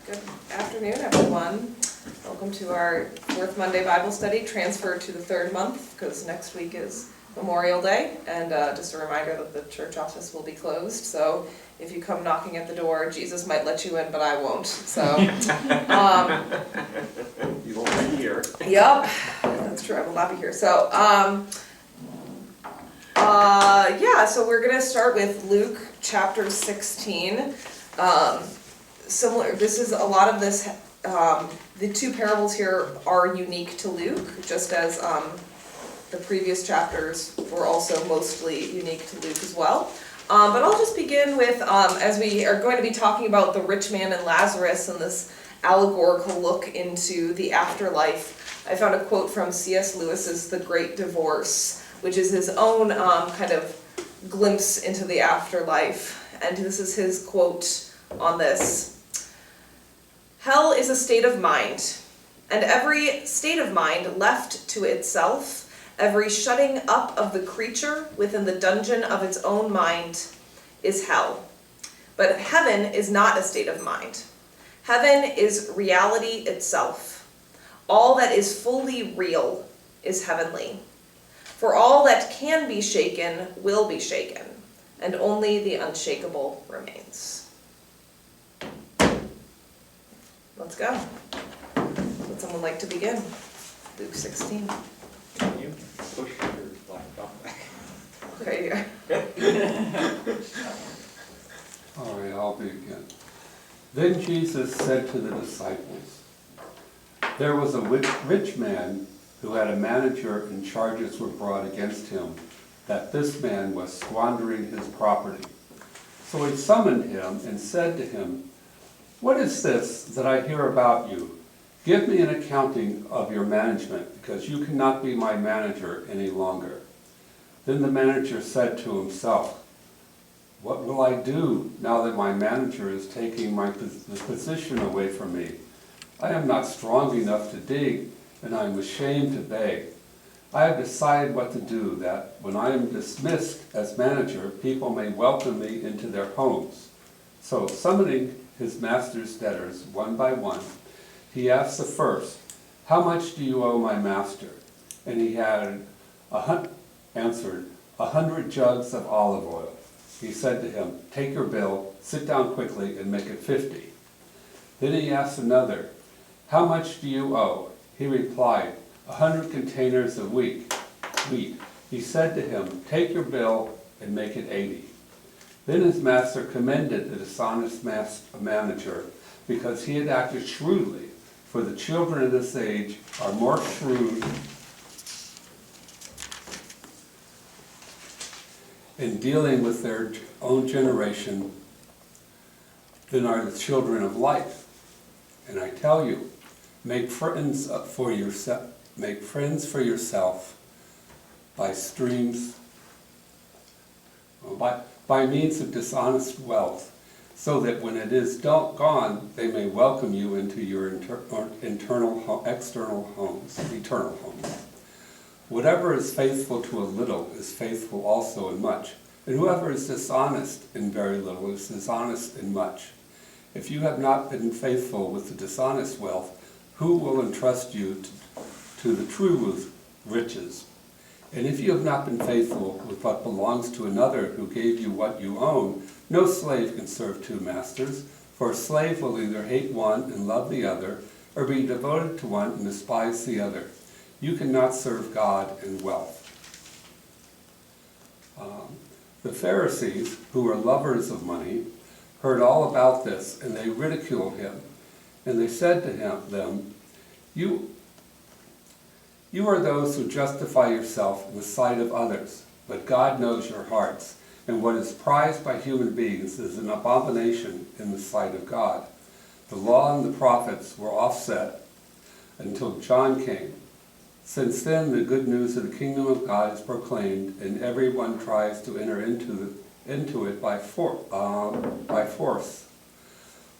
Good afternoon, everyone. Welcome to our fourth Monday Bible study, transferred to the third month because next week is Memorial Day. And just a reminder that the church office will be closed. So if you come knocking at the door, Jesus might let you in, but I won't. So, you won't be here. Yep, that's true. I will not be here. So, so we're gonna start with Luke chapter 16. Similar. This is a lot of this. The two parables here are unique to Luke, just as the previous chapters were also mostly unique to Luke as well. But I'll just begin with, as we are going to be talking about the rich man and Lazarus and this allegorical look into the afterlife, I found a quote from C.S. Lewis's The Great Divorce, which is his own kind of glimpse into the afterlife. And this is his quote on this. Hell is a state of mind, and every state of mind left to itself, every shutting up of the creature within the dungeon of its own mind, is hell. But heaven is not a state of mind. Heaven is reality itself. All that is fully real is heavenly. For all that can be shaken will be shaken, and only the unshakable remains. Let's go. Would someone like to begin? Luke 16. Can you push your laptop back? Okay, All right, I'll begin. Then Jesus said to the disciples, "There was a rich man who had a manager, and charges were brought against him that this man was squandering his property. So he summoned him and said to him, 'What is this that I hear about you? Give me an accounting of your management, because you cannot be my manager any longer.' Then the manager said to himself, 'What will I do now that my manager is taking the position away from me? I am not strong enough to dig, and I am ashamed to beg. I have decided what to do, that when I am dismissed as manager, people may welcome me into their homes.' So summoning his master's debtors one by one, he asked the first, 'How much do you owe my master?' And he had answered, 100 jugs of olive oil. He said to him, 'Take your bill, sit down quickly, and make it 50. Then he asked another, 'How much do you owe?' He replied, 100 containers of wheat. He said to him, 'Take your bill and make it 80. Then his master commended the dishonest manager because he had acted shrewdly, for the children of this age are more shrewd in dealing with their own generation than are the children of light. And I tell you, make friends for yourself by means of dishonest wealth, so that when it is gone, they may welcome you into your eternal homes. Whatever is faithful to a little is faithful also in much, and whoever is dishonest in very little is dishonest in much. If you have not been faithful with the dishonest wealth, who will entrust you to the true riches? And if you have not been faithful with what belongs to another who gave you what you own, no slave can serve two masters, for a slave will either hate one and love the other, or be devoted to one and despise the other. You cannot serve God and wealth." The Pharisees, who were lovers of money, heard all about this, and they ridiculed him. And they said to them, You are those who justify yourself in the sight of others, but God knows your hearts, and what is prized by human beings is an abomination in the sight of God. The law and the prophets were offset until John came. Since then, the good news of the kingdom of God is proclaimed, and everyone tries to enter into it by force.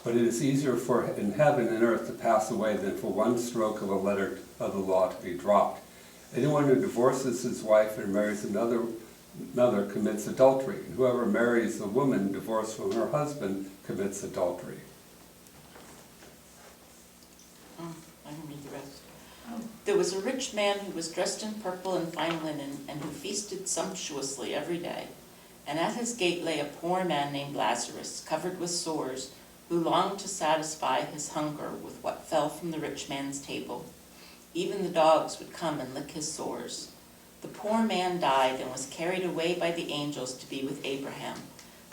But it is easier in heaven and earth to pass away than for one stroke of a letter of the law to be dropped. Anyone who divorces his wife and marries another commits adultery, and whoever marries a woman divorced from her husband commits adultery. I can read the rest. There was a rich man who was dressed in purple and fine linen, and who feasted sumptuously every day. And at his gate lay a poor man named Lazarus, covered with sores, who longed to satisfy his hunger with what fell from the rich man's table. Even the dogs would come and lick his sores. The poor man died and was carried away by the angels to be with Abraham.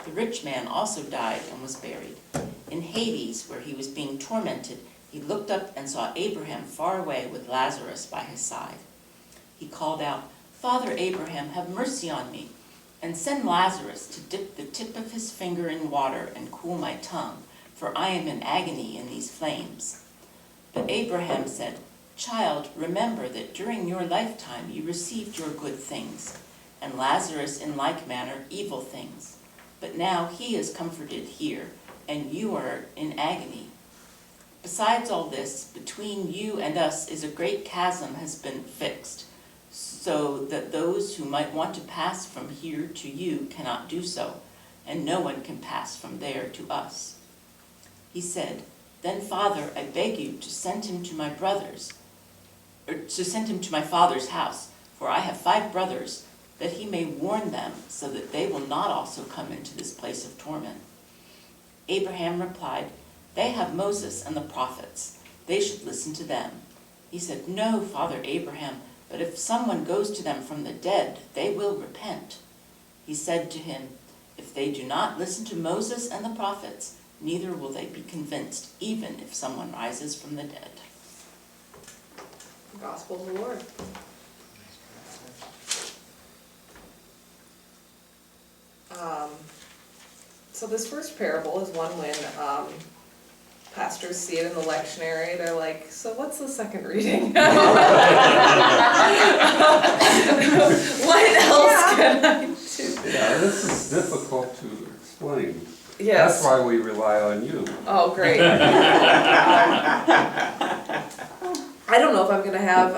The rich man also died and was buried. In Hades, where he was being tormented, he looked up and saw Abraham far away with Lazarus by his side. He called out, "Father Abraham, have mercy on me, and send Lazarus to dip the tip of his finger in water and cool my tongue, for I am in agony in these flames." But Abraham said, "Child, remember that during your lifetime you received your good things, and Lazarus in like manner evil things. But now he is comforted here, and you are in agony. Besides all this, between you and us is a great chasm has been fixed, so that those who might want to pass from here to you cannot do so, and no one can pass from there to us." He said, "Then, Father, I beg you to send him to my brothers, or to send him to my father's house, for I have 5 brothers, that he may warn them, so that they will not also come into this place of torment." Abraham replied, "They have Moses and the prophets. They should listen to them." He said, "No, Father Abraham, but if someone goes to them from the dead, they will repent." He said to him, "If they do not listen to Moses and the prophets, neither will they be convinced, even if someone rises from the dead." The Gospel of the Lord. So this first parable is one when pastors see it in the lectionary, they're like, "So what's the second reading?" What else can I do? Yeah, this is difficult to explain. Yes. That's why we rely on you. Oh, great. I don't know if I'm gonna have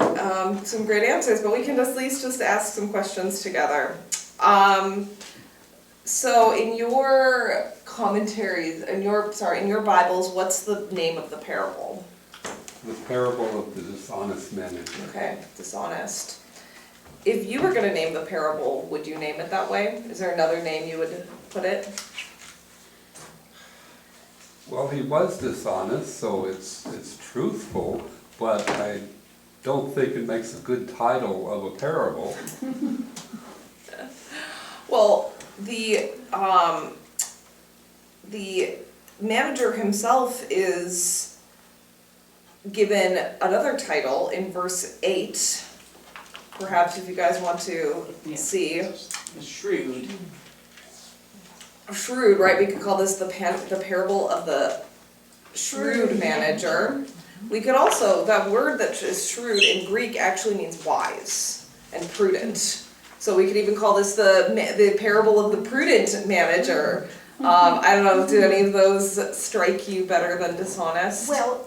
some great answers, but we can at least just ask some questions together. So in your commentaries, in your Bibles, what's the name of the parable? The parable of the dishonest manager. Okay, dishonest. If you were gonna name the parable, would you name it that way? Is there another name you would put it? Well, he was dishonest, so it's truthful, but I don't think it makes a good title of a parable. Well, the manager himself is given another title in verse 8. Perhaps if you guys want to see. Shrewd. Shrewd, right? We could call this the parable of the shrewd manager. We could also, that word that is shrewd in Greek actually means wise and prudent. So we could even call this the parable of the prudent manager. I don't know, do any of those strike you better than dishonest? Well,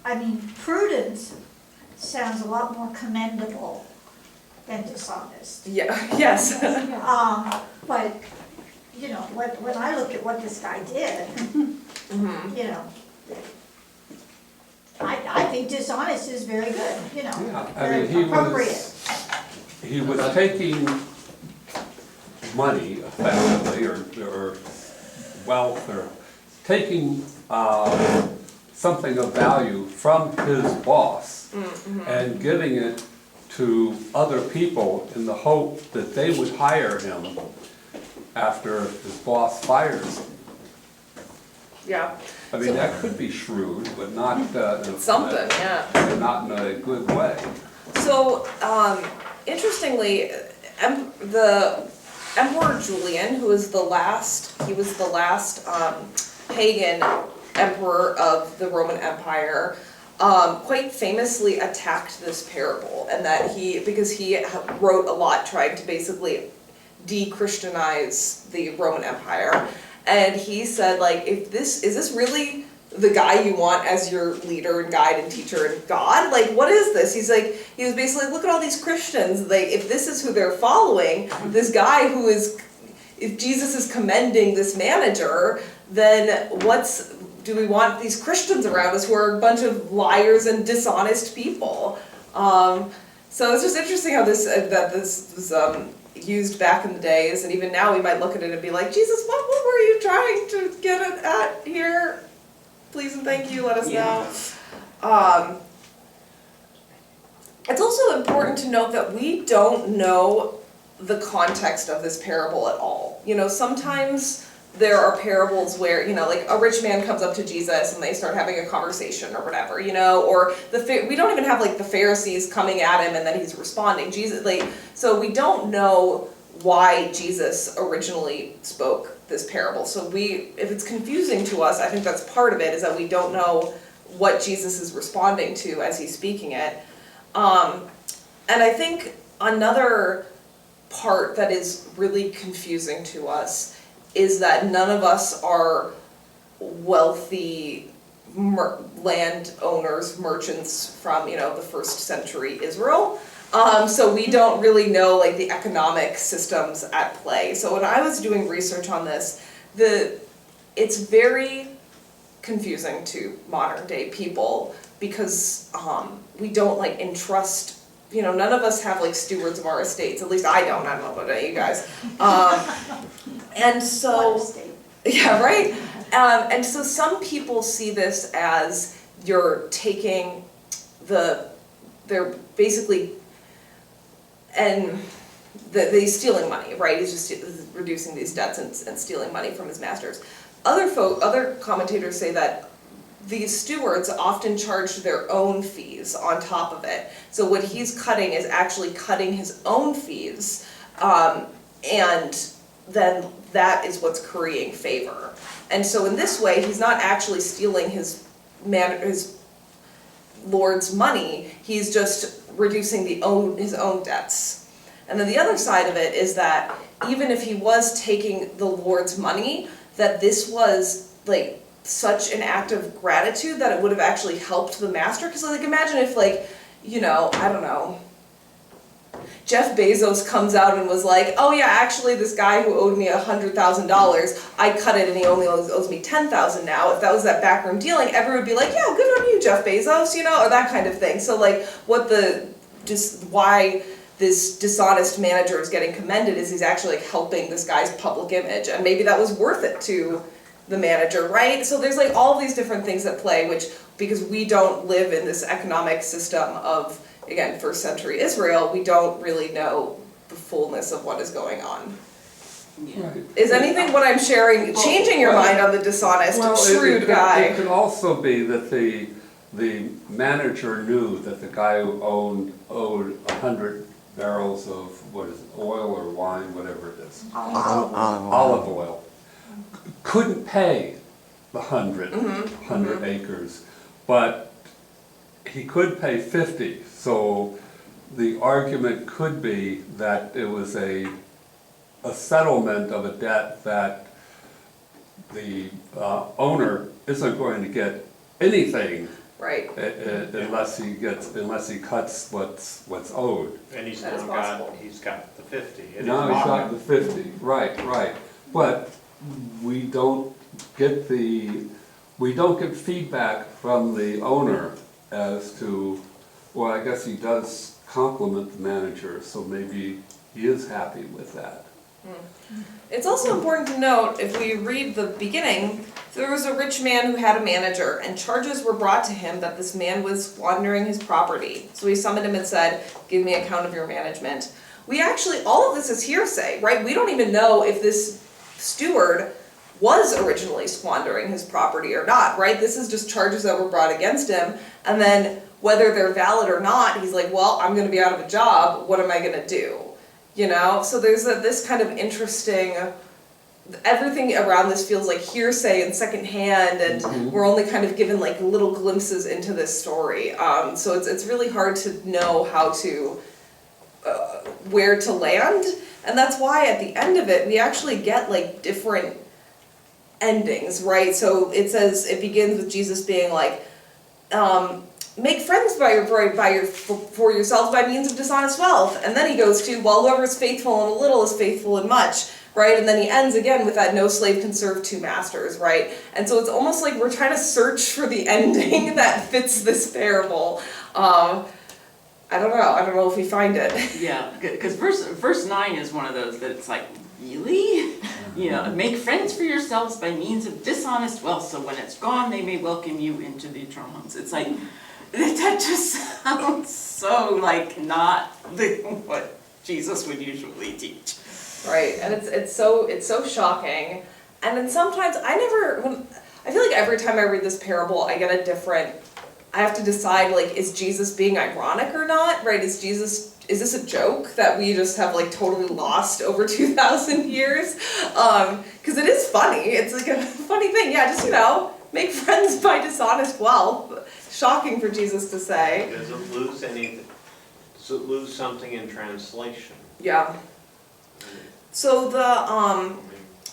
I mean, prudence sounds a lot more commendable than dishonest. Yeah, yes. But, you know, when I look at what this guy did, you know, I think dishonest is very good, you know, Yeah, I mean, appropriate. he was taking money effectively, or wealth, or taking something of value from his boss and giving it to other people in the hope that they would hire him after his boss fires him. Yeah. I mean, that could be shrewd, but not Something, yeah. not in a good way. So, interestingly, the Emperor Julian, he was the last pagan emperor of the Roman Empire, quite famously attacked this parable, and that because he wrote a lot trying to basically de-Christianize the Roman Empire, and he said, like, is this really the guy you want as your leader and guide and teacher and God? Like, what is this? He was basically, look at all these Christians, like, if this is who they're following, this guy if Jesus is commending this manager, then do we want these Christians around us who are a bunch of liars and dishonest people? So it's just interesting how this was used back in the days, and even now we might look at it and be like, Jesus, what were you trying to get at here? Please and thank you, let us know. It's also important to note that we don't know the context of this parable at all. You know, sometimes there are parables where, you know, like a rich man comes up to Jesus and they start having a conversation or whatever, you know, or we don't even have like the Pharisees coming at him and then he's responding. Jesus, like, so we don't know why Jesus originally spoke this parable. So if it's confusing to us, I think that's part of it, is that we don't know what Jesus is responding to as he's speaking it. And I think another part that is really confusing to us is that none of us are wealthy landowners, merchants from, you know, the first century Israel. So we don't really know like the economic systems at play. So when I was doing research on this, it's very confusing to modern day people because we don't like entrust. You know, none of us have like stewards of our estates. At least I don't know about you guys. And so, yeah, right? And so some people see this as you're taking they're basically, and they're stealing money, right? He's just reducing these debts and stealing money from his masters. Other commentators say that these stewards often charged their own fees on top of it. So what he's cutting is actually cutting his own fees, and then that is what's creating favor. And so in this way, he's not actually stealing his lord's money, he's just reducing his own debts. And then the other side of it is that even if he was taking the lord's money, that this was like such an act of gratitude that it would have actually helped the master. Because like imagine if like, you know, I don't know, Jeff Bezos comes out and was like, oh yeah, actually this guy who owed me $100,000, I cut it and he only owes me $10,000 now. If that was that backroom dealing, everyone would be like, yeah, good on you, Jeff Bezos, you know, or that kind of thing. So like why this dishonest manager is getting commended is he's actually like helping this guy's public image, and maybe that was worth it to the manager, right? So there's like all these different things at play, which, because we don't live in this economic system of, again, first century Israel, we don't really know the fullness of what is going on. Right. Is anything what I'm sharing changing your mind on the dishonest, shrewd guy? It could also be that the manager knew that the guy who owed 100 barrels of, what is it, oil or wine, whatever it is, olive oil, couldn't pay the 100 acres, but he could pay 50. So the argument could be that it was a settlement of a debt that the owner isn't going to get anything, right? Unless he cuts what's owed. And he's That is now he's got the 50. Now he's got the 50, right. But we don't get feedback from the owner as to, well, I guess he does compliment the manager, so maybe he is happy with that. It's also important to note, if we read the beginning, there was a rich man who had a manager, and charges were brought to him that this man was squandering his property. So he summoned him and said, give me account of your management. All of this is hearsay, right? We don't even know if this steward was originally squandering his property or not, right? This is just charges that were brought against him, and then whether they're valid or not, he's like, well, I'm gonna be out of a job, what am I gonna do? You know, so there's this kind of interesting, everything around this feels like hearsay and secondhand, and we're only kind of given like little glimpses into this story. So it's really hard to know how to, where to land, and that's why at the end of it, we actually get like different endings, right? So it begins with Jesus being like, make friends for yourselves by means of dishonest wealth. And then he goes to, well, whoever is faithful in a little is faithful in much. right? And then he ends again with that no slave can serve two masters, right? And so it's almost like we're trying to search for the ending that fits this parable. I don't know if we find it. Yeah, because verse 9 is one of those that it's like, really? You know, make friends for yourselves by means of dishonest wealth, so when it's gone, they may welcome you into the eternal homes. It's like, that just sounds so like not what Jesus would usually teach. Right, and it's so shocking. And then sometimes I feel like every time I read this parable, I get a different. I have to decide, like, is Jesus being ironic or not? Right? Is this a joke that we just have like totally lost over 2,000 years? Because it is funny. It's like a funny thing. Yeah, just make friends by dishonest wealth. Shocking for Jesus to say. Does it lose anything? Does it lose something in translation? Yeah. So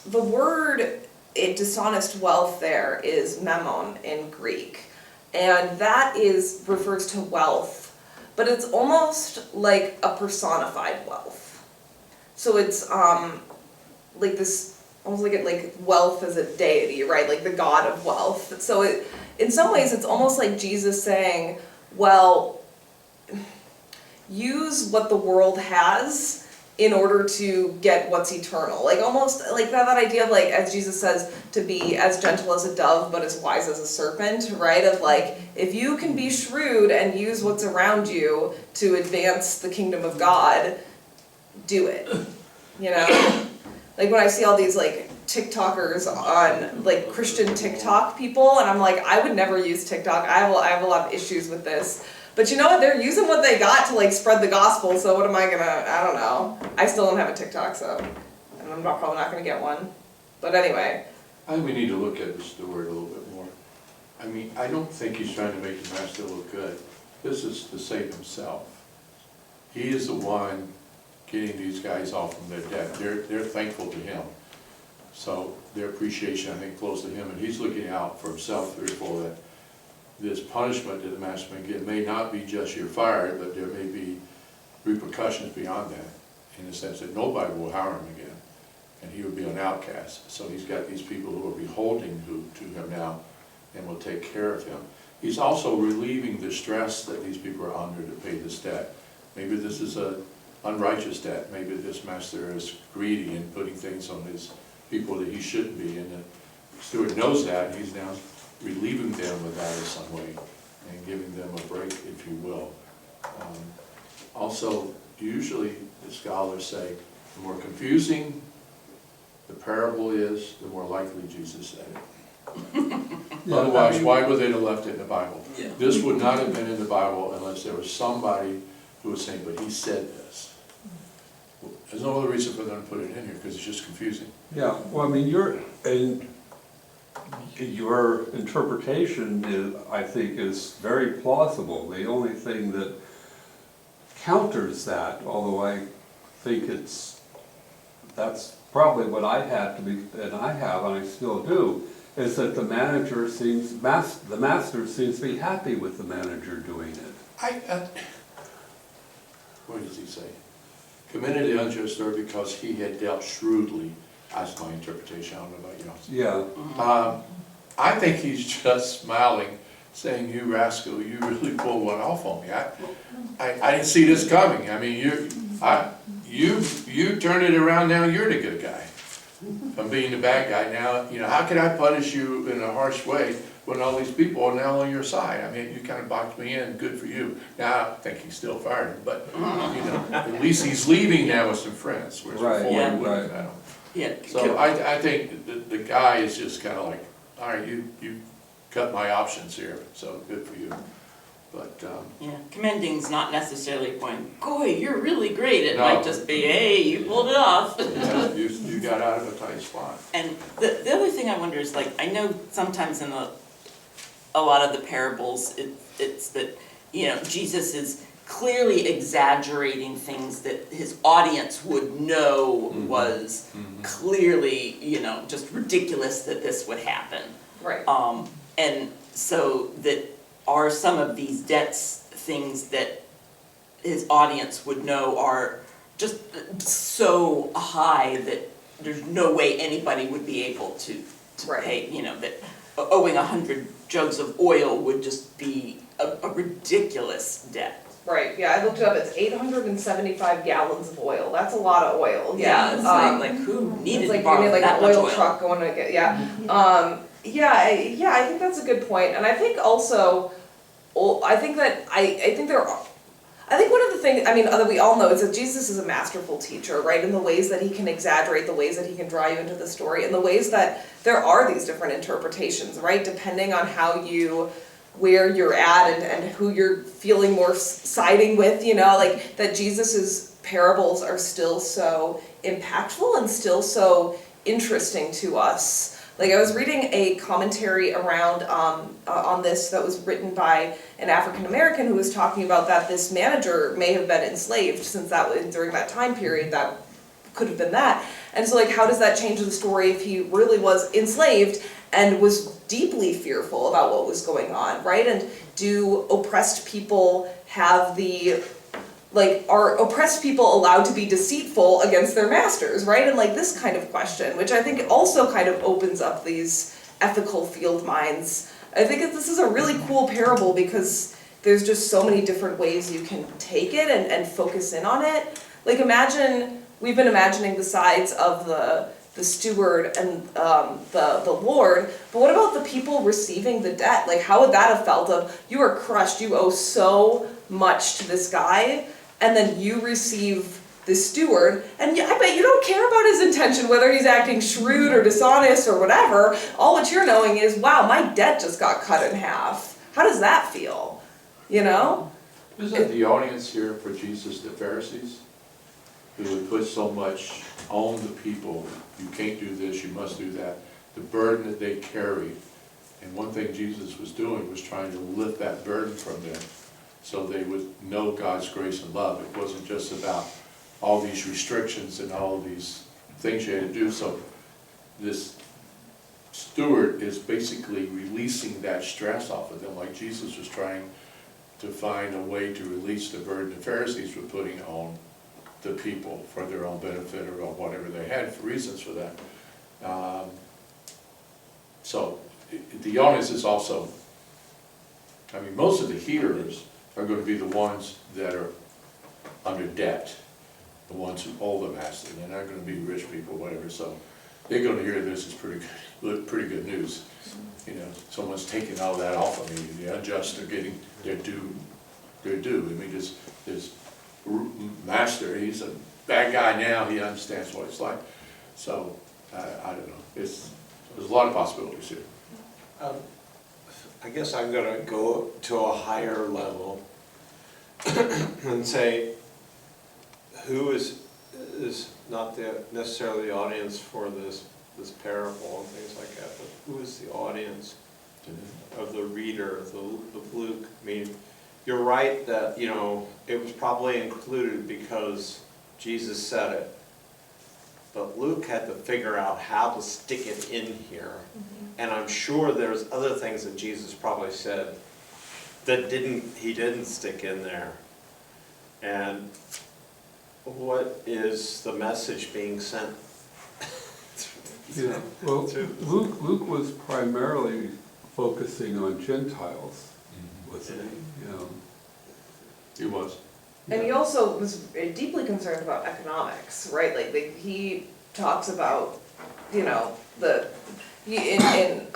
the word dishonest wealth there is mammon in Greek, and that refers to wealth, but it's almost like a personified wealth. So it's like this, almost like wealth as a deity, right? Like the god of wealth. So in some ways it's almost like Jesus saying, well, use what the world has in order to get what's eternal. Like almost like that idea of like, as Jesus says, to be as gentle as a dove but as wise as a serpent, right? Of like, if you can be shrewd and use what's around you to advance the kingdom of God, do it. Like when I see all these like TikTokers on like Christian TikTok people, and I'm like, I would never use TikTok. I have a lot of issues with this. But you know what? They're using what they got to like spread the gospel. So what am I gonna? I don't know. I still don't have a TikTok, so and I'm probably not gonna get one. But anyway. I think we need to look at the steward a little bit more. I mean, I don't think he's trying to make the master look good. This is to save himself. He is the one getting these guys off from their debt. They're thankful to him. So their appreciation, I think, flows to him, and he's looking out for himself, therefore, that this punishment that the master may get may not be just you're fired, but there may be repercussions beyond that, in the sense that nobody will hire him again, and he would be an outcast. So he's got these people who are beholding to him now and will take care of him. He's also relieving the stress that these people are under to pay this debt. Maybe this is an unrighteous debt. Maybe this master is greedy and putting things on his people that he shouldn't be, and the steward knows that, and he's now relieving them of that in some way and giving them a break, if you will. Also, usually the scholars say the more confusing the parable is, the more likely Jesus said it. Yeah, Otherwise, why would they have left it in the Bible? Yeah. This would not have been in the Bible unless there was somebody who was saying, but he said this. There's no other reason for them to put it in here, because it's just confusing. Yeah, well, I mean, your interpretation, I think, is very plausible. The only thing that counters that, although I think that's probably what I had to be, and I still do, is that the master seems to be happy with the manager doing it. What does he say? Committed the unjust steward because he had dealt shrewdly. That's my interpretation. I don't know about yours. Yeah. I think he's just smiling, saying, "You rascal, you really pulled one off on me. I didn't see this coming. I mean, you turned it around. Now you're the good guy. From being the bad guy. Now, how can I punish you in a harsh way when all these people are now on your side? I mean, you kind of boxed me in. Good for you." Now, I think he still fired him, but at least he's leaving now with some friends, whereas Right, before yeah, he wouldn't have right. had them. Yeah. So I think the guy is just kind of like, all right, you cut my options here, so good for you. But Yeah, commending's not necessarily going, "Boy, you're really great." It No. might just be, "Hey, you pulled it off." yeah, you got out of a tight spot. And the other thing I wonder is, like, I know sometimes in a lot of the parables, it's that, Jesus is clearly exaggerating things that his audience would know was clearly, just ridiculous that this would happen. Right. And so that are some of these debts things that his audience would know are just so high that there's no way anybody would be able to Right. pay, you know, that owing 100 jugs of oil would just be a ridiculous debt. Right, yeah, I looked it up, it's 875 gallons of oil, that's a lot of oil. Yeah, it's like who It's needed like to you borrow need like that an much oil oil? truck going to get, yeah. Yeah, I think that's a good point, and I think also, I think one of the things, I mean, that we all know is that Jesus is a masterful teacher, right? In the ways that he can exaggerate, the ways that he can draw you into the story, and the ways that there are these different interpretations, right? Depending on where you're at and who you're feeling more siding with, you know, like that Jesus's parables are still so impactful and still so interesting to us. Like I was reading a commentary around on this that was written by an African American who was talking about that this manager may have been enslaved since that was during that time period, that could have been that. And so like how does that change the story if he really was enslaved and was deeply fearful about what was going on, right? And do oppressed people have are oppressed people allowed to be deceitful against their masters, right? And like this kind of question, which I think also kind of opens up these ethical field minds. I think that this is a really cool parable because there's just so many different ways you can take it and focus in on it. Like we've been imagining the sides of the steward and the Lord, but what about the people receiving the debt? Like how would that have felt of, you are crushed, you owe so much to this guy, and then you receive this steward, and I bet you don't care about his intention, whether he's acting shrewd or dishonest or whatever. All what you're knowing is, wow, my debt just got cut in half. How does that feel? You know? Isn't the audience here for Jesus the Pharisees? Who would put so much on the people, you can't do this, you must do that, the burden that they carried. And one thing Jesus was doing was trying to lift that burden from them so they would know God's grace and love. It wasn't just about all these restrictions and all these things you had to do. So this steward is basically releasing that stress off of them, like Jesus was trying to find a way to release the burden the Pharisees were putting on the people for their own benefit or whatever they had for reasons for that. So the audience is also, I mean, most of the hearers are going to be the ones that are under debt, the ones who owe the master. They're not going to be rich people, whatever. So they're going to hear this as pretty good news. You know, someone's taking all that off of me. The unjust are getting their due. I mean, this master, he's a bad guy now. He understands what it's like. So I don't know. There's a lot of possibilities here. I guess I'm gonna go to a higher level and say, who is not necessarily the audience for this parable and things like that, but who is the audience of the reader of Luke? I mean, you're right that, you know, it was probably included because Jesus said it, but Luke had to figure out how to stick it in here. And I'm sure there's other things that Jesus probably said that he didn't stick in there. And what is the message being sent? Yeah, well, Luke was primarily focusing on Gentiles, wasn't he? You know. He was. And he also was deeply concerned about economics, right? Like he talks about, you know, in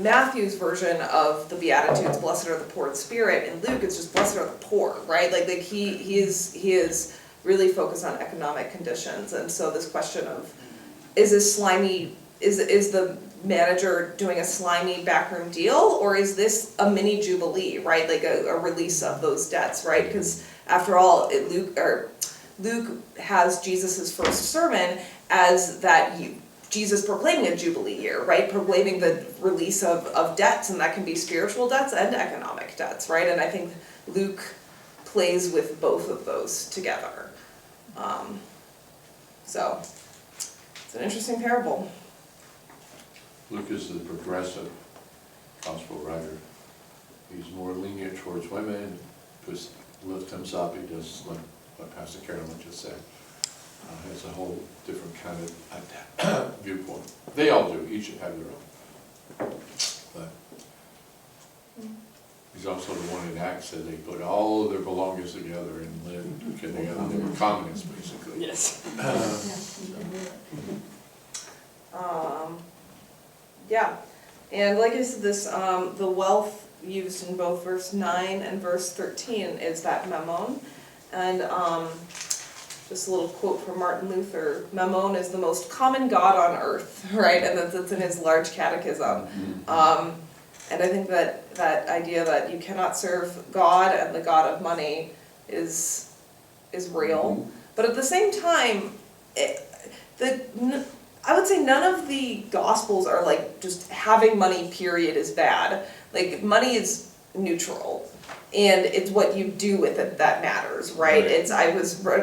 Matthew's version of the Beatitudes, blessed are the poor in spirit. In Luke, it's just blessed are the poor, right? Like he is really focused on economic conditions, and so this question of is the manager doing a slimy backroom deal, or is this a mini jubilee, right? Like a release of those debts, right? Because after all, Luke has Jesus's first sermon as that Jesus proclaiming a jubilee year, right? Proclaiming the release of debts, and that can be spiritual debts and economic debts, right? And I think Luke plays with both of those together. So it's an interesting parable. Luke is the progressive gospel writer. He's more lenient towards women, just lift himself. He does what Pastor Carolyn just said. has a whole different kind of viewpoint. They all do, each have their own. But he's also the one in Acts that they put all of their belongings together and lived together. They were communists, basically. Yes. Yeah, and like I said, this, the wealth used in both verse 9 and verse 13 is that mammon. And just a little quote from Martin Luther, mammon is the most common god on earth, right? And that's in his large catechism. And I think that that idea that you cannot serve God and the god of money is real. But at the same time, I would say none of the gospels are like just having money period is bad. Like money is neutral, and it's what you do with it that matters, right? I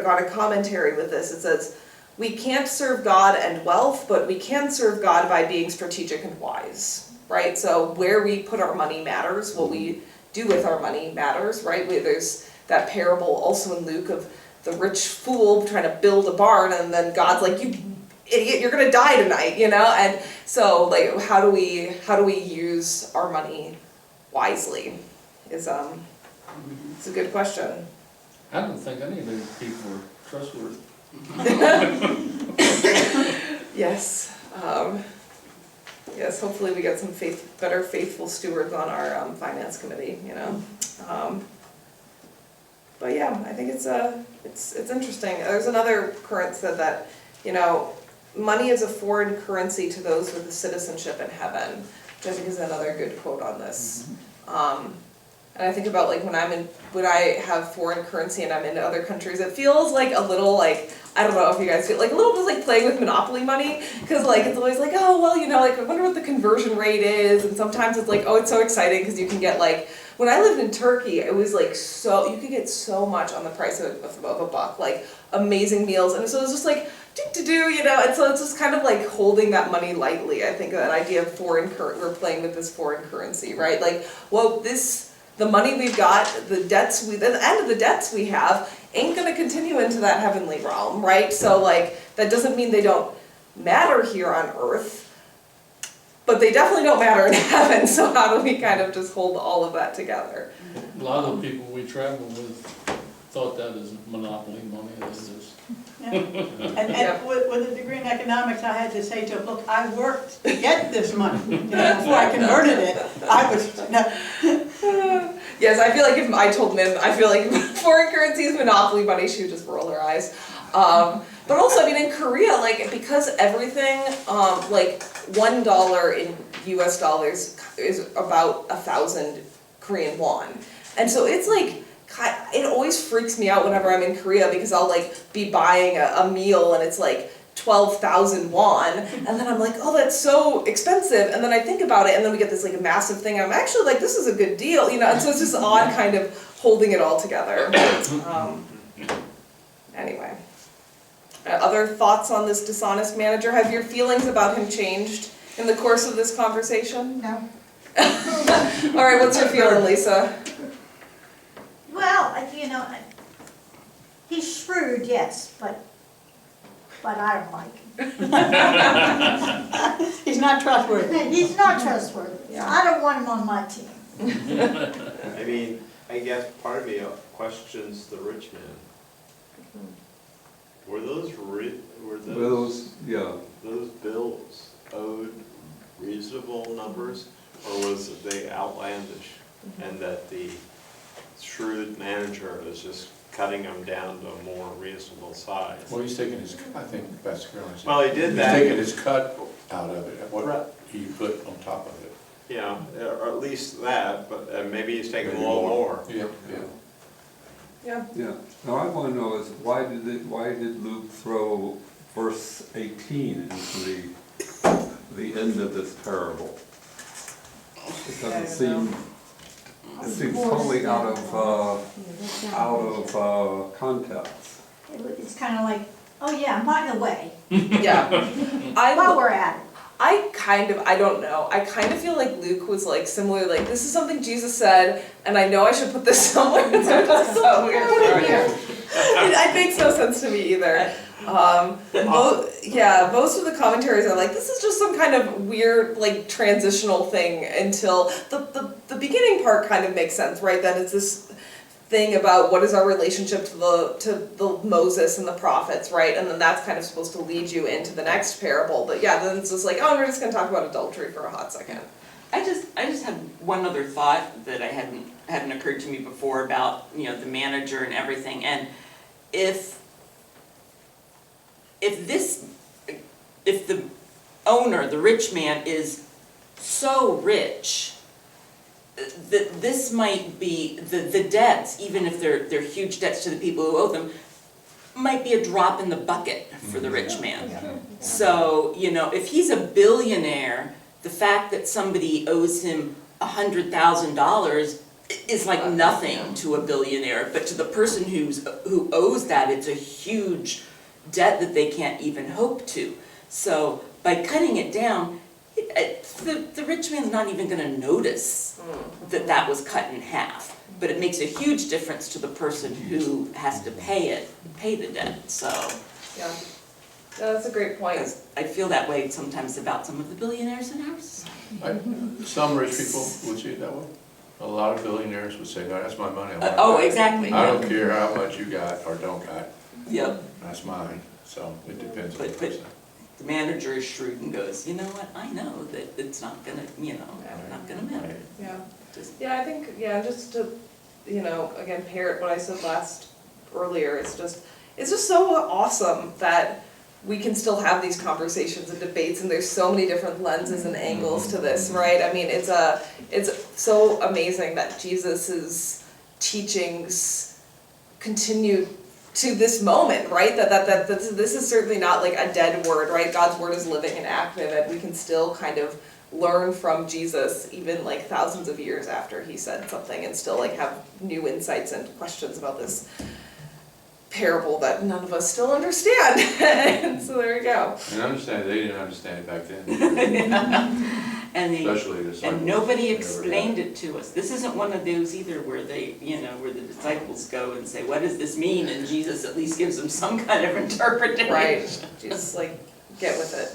got a commentary with this. It says we can't serve God and wealth, but we can serve God by being strategic and wise, right? So where we put our money matters. What we do with our money matters, right? There's that parable also in Luke of the rich fool trying to build a barn, and then God's like, you idiot, you're gonna die tonight, you know? And so like how do we use our money wisely is it's a good question. I don't think any of these people are trustworthy. Yes. Yes, hopefully we get some better faithful stewards on our finance committee, you know. But yeah, I think it's interesting. There's another current said that, you know, money is a foreign currency to those with a citizenship in heaven, which I think is another good quote on this. And I think about like when I have foreign currency and I'm in other countries, it feels like a little like, I don't know if you guys feel like a little bit like playing with Monopoly money, because like it's always like, oh well, you know, like I wonder what the conversion rate is, and sometimes it's like, oh, it's so exciting because you can get like, when I lived in Turkey, it was like you could get so much on the price of a buck, like amazing meals, and so it was just like you know, and so it's just kind of like holding that money lightly. I think that idea of we're playing with this foreign currency, right? Like, well, the money we've got, the end of the debts we have ain't gonna continue into that heavenly realm, right? So like, that doesn't mean they don't matter here on earth, but they definitely don't matter in heaven, so how do we kind of just hold all of that together? A lot of the people we travel with thought that as monopoly money, this is. Yeah. And with a degree in economics, I had to say to him, look, I worked to get this money, you know, before I converted it. I was, Yes, I feel like if I told Mim, I feel like foreign currency is monopoly money, she would just roll her eyes. But also, I mean, in Korea, like, because everything, like, $1 in US dollars is about 1,000 Korean won. And so it's like, it always freaks me out whenever I'm in Korea, because I'll like be buying a meal and it's like 12,000 won, and then I'm like, oh, that's so expensive, and then I think about it, and then we get this like a massive thing, and I'm actually like, this is a good deal, you know, and so it's just odd kind of holding it all together. Anyway, other thoughts on this dishonest manager? Have your feelings about him changed in the course of this conversation? No. All right, what's your feeling, Lisa? Well, you know, he's shrewd, yes, but I don't like him. he's not trustworthy. He's not trustworthy. Yeah. I don't want him on my team. I mean, I guess part of me questions the rich man. Were those yeah. those bills owed reasonable numbers, or was they outlandish, and that the shrewd manager is just cutting them down to a more reasonable size? Well, he's taking his, I think Pastor Carolyn said. Well, he did that. He's taking his cut out of it, what he put on top of it. Yeah, or at least that, but maybe he's taking a little more. Yeah. Yeah. Yeah. Now I want to know is why did Luke throw verse 18 into the end of this parable? It doesn't seem. It seems totally out of context. It's kind of like, oh yeah, by the way, Yeah. while we're at it. I don't know. I kind of feel like Luke was like similar, like this is something Jesus said, and I know I should put this somewhere, so we're gonna put it here. It makes no sense to me either. Most of the commentaries are like, this is just some kind of weird, like, transitional thing until the beginning part kind of makes sense, right? That it's this thing about what is our relationship to the Moses and the prophets, right? And then that's kind of supposed to lead you into the next parable. But yeah, then it's just like, oh, we're just gonna talk about adultery for a hot second. I just have one other thought that I hadn't occurred to me before about, the manager and everything. And if the owner, the rich man, is so rich that this might be the debts, even if they're huge debts to the people who owe them, might be a drop in the bucket for the rich man. So, if he's a billionaire, the fact that somebody owes him $100,000 is like nothing to a billionaire, but to the person who owes that, it's a huge debt that they can't even hope to. So by cutting it down, the rich man's not even going to notice that was cut in half, but it makes a huge difference to the person who has to pay the debt. So Yeah, that's a great point. I feel that way sometimes about some of the billionaires in our society. Some rich people would see it that way. A lot of billionaires would say, no, that's my money. I want it Oh, back. exactly. I don't care how much you got or don't got, Yep. that's mine. So it depends on the But person. the manager is shrewd and goes, you know what, I know that it's not gonna, not gonna matter. Yeah. Just Yeah, I think, just to, again, parrot what I said earlier, it's just so awesome that we can still have these conversations and debates, and there's so many different lenses and angles to this, right? I mean, it's so amazing that Jesus's teachings continue to this moment, right? That this is certainly not like a dead word, right? God's word is living and active, and we can still kind of learn from Jesus even like thousands of years after he said something, and still like have new insights and questions about this parable that none of us still understand. And so there we go. And they didn't understand it back then. Especially the disciples. And nobody They never explained got it to us. This isn't one of those either where they, where the disciples go and say, what does this mean? And Jesus at least gives them some kind of interpretation. Right. Just like get with it.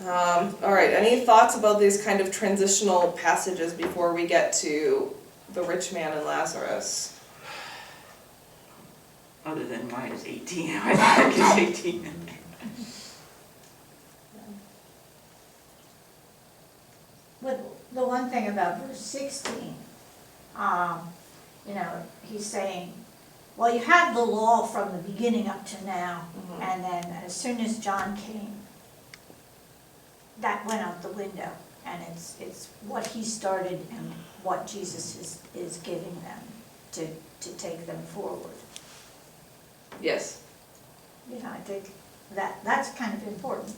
Yeah. All right. Any thoughts about these kind of transitional passages before we get to the rich man and Lazarus? Other than mine is 18. I think it's 18. But the one thing about verse 16, he's saying, well, you had the law from the beginning up to now, and then as soon as John came, that went out the window, and it's what he started and what Jesus is giving them to take them forward. Yes. I think that's kind of important.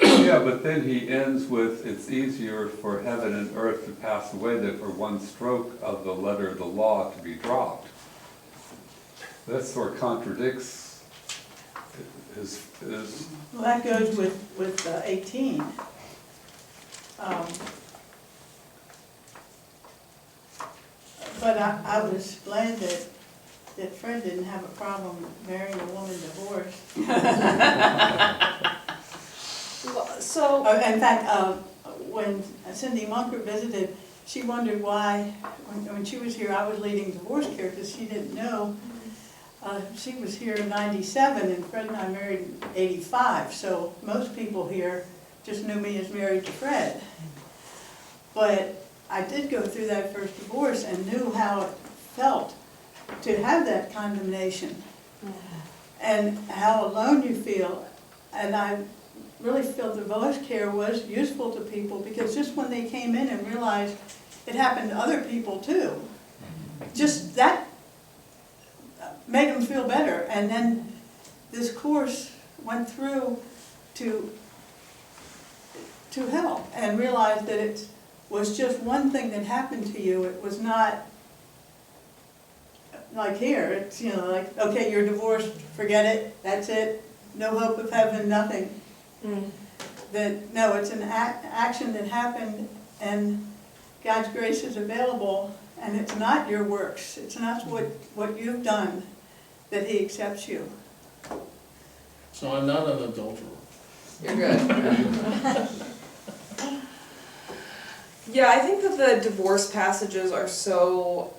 Yeah, but then he ends with, it's easier for heaven and earth to pass away than for one stroke of the letter of the law to be dropped. That sort of contradicts his Well, that goes with 18. But I was glad that Fred didn't have a problem marrying a woman divorced. So. In fact, when Cindy Munker visited, she wondered why, when she was here, I was leading divorce care because she didn't know. She was here in '97 and Fred and I married in '85, so most people here just knew me as married to Fred. But I did go through that first divorce and knew how it felt to have that condemnation and how alone you feel. And I really feel divorce care was useful to people because just when they came in and realized it happened to other people too, just that made them feel better. And then this course went through to help and realized that it was just one thing that happened to you. It was not like here, it's, like, okay, you're divorced, forget it, that's it, no hope of heaven, nothing. That, no, it's an action that happened and God's grace is available and it's not your works, it's not what you've done that he accepts you. So I'm not an adulterer. You're good. Yeah, I think that the divorce passages are so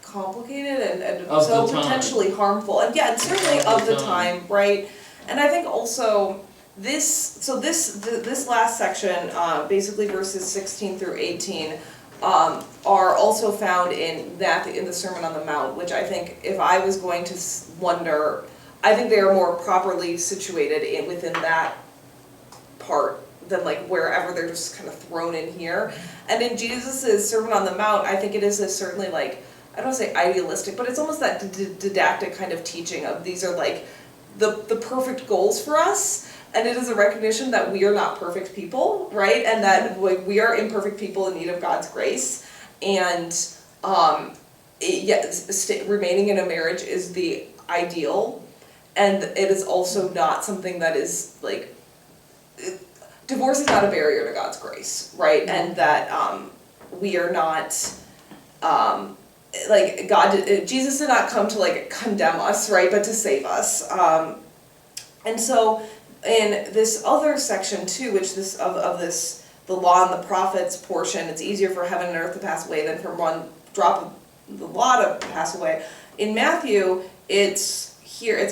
complicated and Of so the time. potentially harmful, and yeah, and certainly Of of the the time, right? And I think also this last section, basically verses 16 through 18, are also found in the Sermon on the Mount, which I think if I was going to wonder, I think they are more properly situated within that part than like wherever they're just kind of thrown in here. And in Jesus' Sermon on the Mount, I think it is certainly like, I don't want to say idealistic, but it's almost that didactic kind of teaching of these are like the perfect goals for us. And it is a recognition that we are not perfect people, right? And that like, we are imperfect people in need of God's grace. And remaining in a marriage is the ideal. And it is also not something that is like, divorce is not a barrier to God's grace, right? And that we are not, like Jesus did not come to like condemn us, right? But to save us. And so in this other section too, which the law and the prophets portion, it's easier for heaven and earth to pass away than for one drop of the law to pass away. In Matthew, it's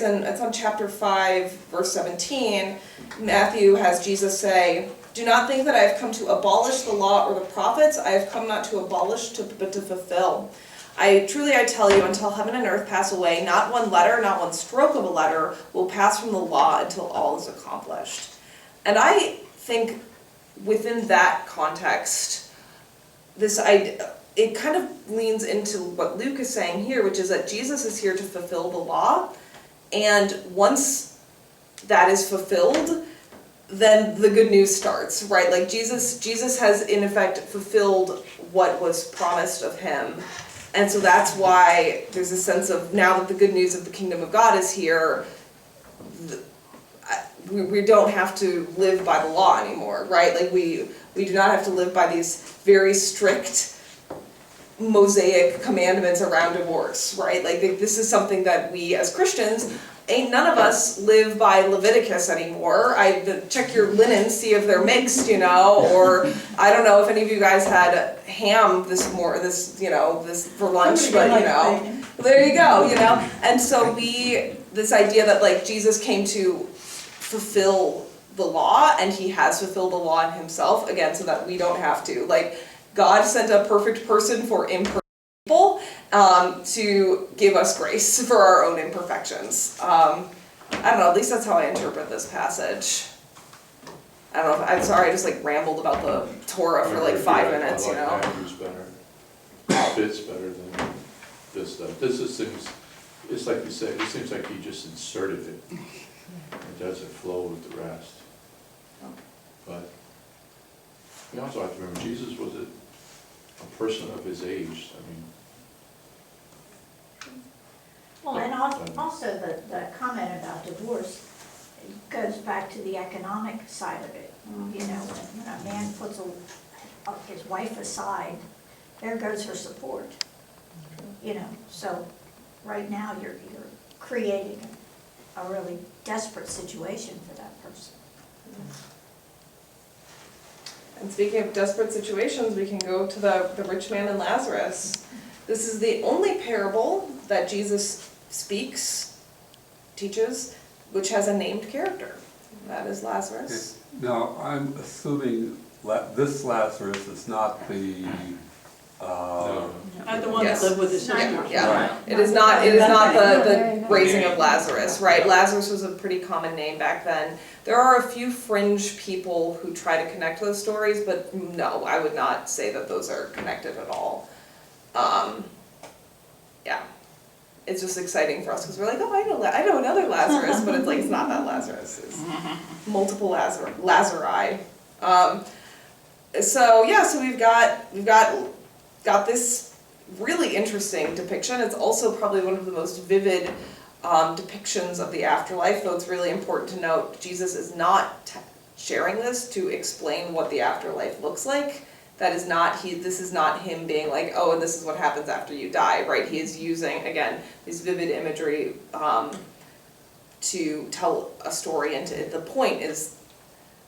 on chapter 5, verse 17. Matthew has Jesus say, "Do not think that I have come to abolish the law or the prophets. I have come not to abolish, but to fulfill. I tell you, until heaven and earth pass away, not one letter, not one stroke of a letter will pass from the law until all is accomplished." And I think within that context, it kind of leans into what Luke is saying here, which is that Jesus is here to fulfill the law. And once that is fulfilled, then the good news starts, right? Like Jesus has in effect fulfilled what was promised of him. And so that's why there's a sense of, now that the good news of the kingdom of God is here, we don't have to live by the law anymore, right? Like we do not have to live by these very strict Mosaic commandments around divorce, right? Like this is something that we as Christians, none of us live by Leviticus anymore. Check your linen, see if they're mixed, or I don't know if any of you guys had ham this for lunch, but there you go, And so this idea that like Jesus came to fulfill the law, and he has fulfilled the law in himself, again, so that we don't have to. Like, God sent a perfect person for imperfect people to give us grace for our own imperfections. I don't know, at least that's how I interpret this passage. I don't know, I'm sorry, I just like rambled about the Torah for like 5 minutes, I like Matthew's better. It fits better than this stuff. It's like you said, it seems like he just inserted it. It doesn't flow with the rest. But you also have to remember, Jesus was a person of his age. Well, and also the comment about divorce goes back to the economic side of it. When a man puts his wife aside, there goes her support. So right now you're creating a really desperate situation for that person. And speaking of desperate situations, we can go to the rich man and Lazarus. This is the only parable that Jesus teaches, which has a named character. That is Lazarus. Now, I'm assuming this Lazarus is not the, Not the one that Yes. lived with his sister. Yeah, it is not the raising of Lazarus, right? Lazarus was a pretty common name back then. There are a few fringe people who try to connect those stories, but no, I would not say that those are connected at all. Yeah, it's just exciting for us because we're like, oh, I know another Lazarus, but it's like it's not that Lazarus. It's multiple Lazari. So we've got this really interesting depiction. It's also probably one of the most vivid depictions of the afterlife, though it's really important to note Jesus is not sharing this to explain what the afterlife looks like. That is not, this is not him being like, oh, and this is what happens after you die, right? He is using, again, this vivid imagery to tell a story, and the point is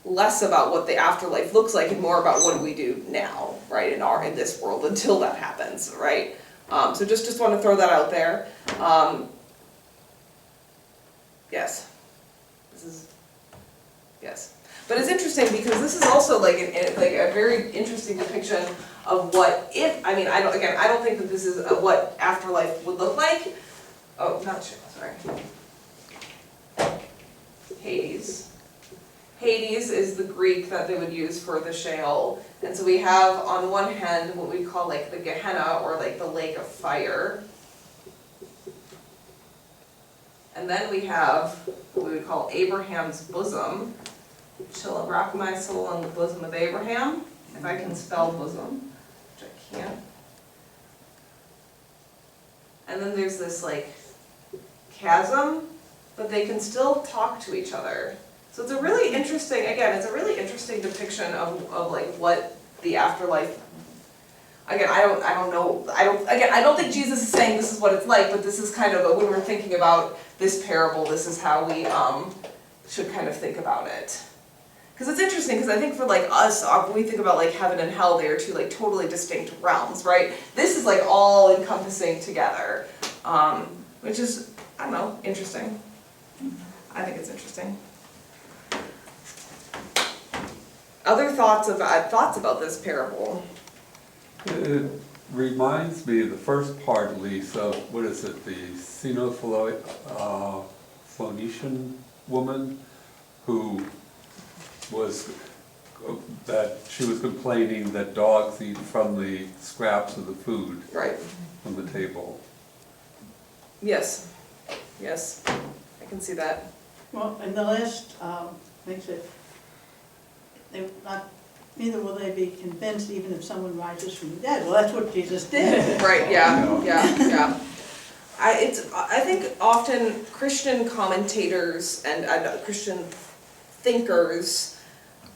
less about what the afterlife looks like and more about what do we do now, right, in this world until that happens, right? So just want to throw that out there. Yes. Yes. But it's interesting because this is also like a very interesting depiction of what if, I mean, I don't think that this is what afterlife would look like. Oh, not sure, sorry. Hades. Hades is the Greek that they would use for the Sheol. And so we have on one hand what we call like the Gehenna, or like the lake of fire. And then we have what we would call Abraham's bosom. Shall rock my soul on the bosom of Abraham, if I can spell bosom, which I can't. And then there's this like chasm, but they can still talk to each other. So it's a really interesting, again, it's a really interesting depiction of like what the afterlife. Again, I don't think Jesus is saying this is what it's like, but this is kind of when we're thinking about this parable, this is how we should kind of think about it. Because it's interesting, because I think for like us, when we think about like heaven and hell, they are two like totally distinct realms, right? This is like all encompassing together, which is, I don't know, interesting. I think it's interesting. Other thoughts about this parable? It reminds me of the first part, at least, of, what is it, the Phoenician woman who was, that she was complaining that dogs eat from the scraps of the food. Right. From the table. Yes. Yes. I can see that. Well, and the last makes it, neither will they be convinced even if someone rises from the dead. Well, that's what Jesus did. Right, yeah. I think often Christian commentators and Christian thinkers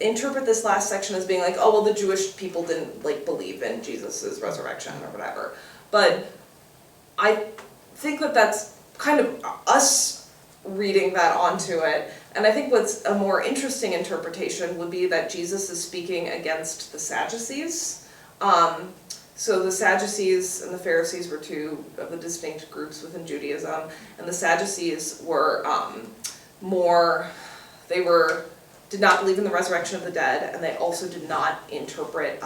interpret this last section as being like, oh, well, the Jewish people didn't like believe in Jesus's resurrection or whatever. But I think that that's kind of us reading that onto it. And I think what's a more interesting interpretation would be that Jesus is speaking against the Sadducees. So the Sadducees and the Pharisees were two of the distinct groups within Judaism, and the Sadducees were did not believe in the resurrection of the dead, and they also did not interpret,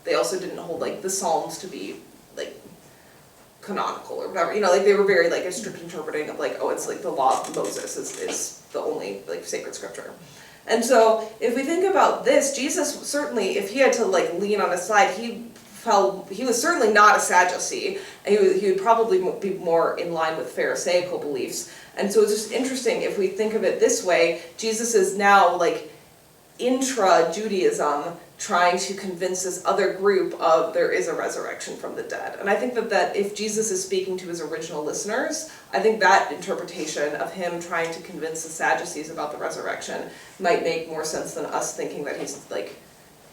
they also didn't hold like the Psalms to be like canonical or whatever, like they were very like a strict interpreting of like, oh, it's like the law of Moses is the only like sacred scripture. And so if we think about this, Jesus certainly, if he had to like lean on his side, he was certainly not a Sadducee. He would probably be more in line with Pharisaical beliefs. And so it's just interesting if we think of it this way, Jesus is now like intra-Judaism trying to convince this other group of there is a resurrection from the dead. And I think that if Jesus is speaking to his original listeners, I think that interpretation of him trying to convince the Sadducees about the resurrection might make more sense than us thinking that he's like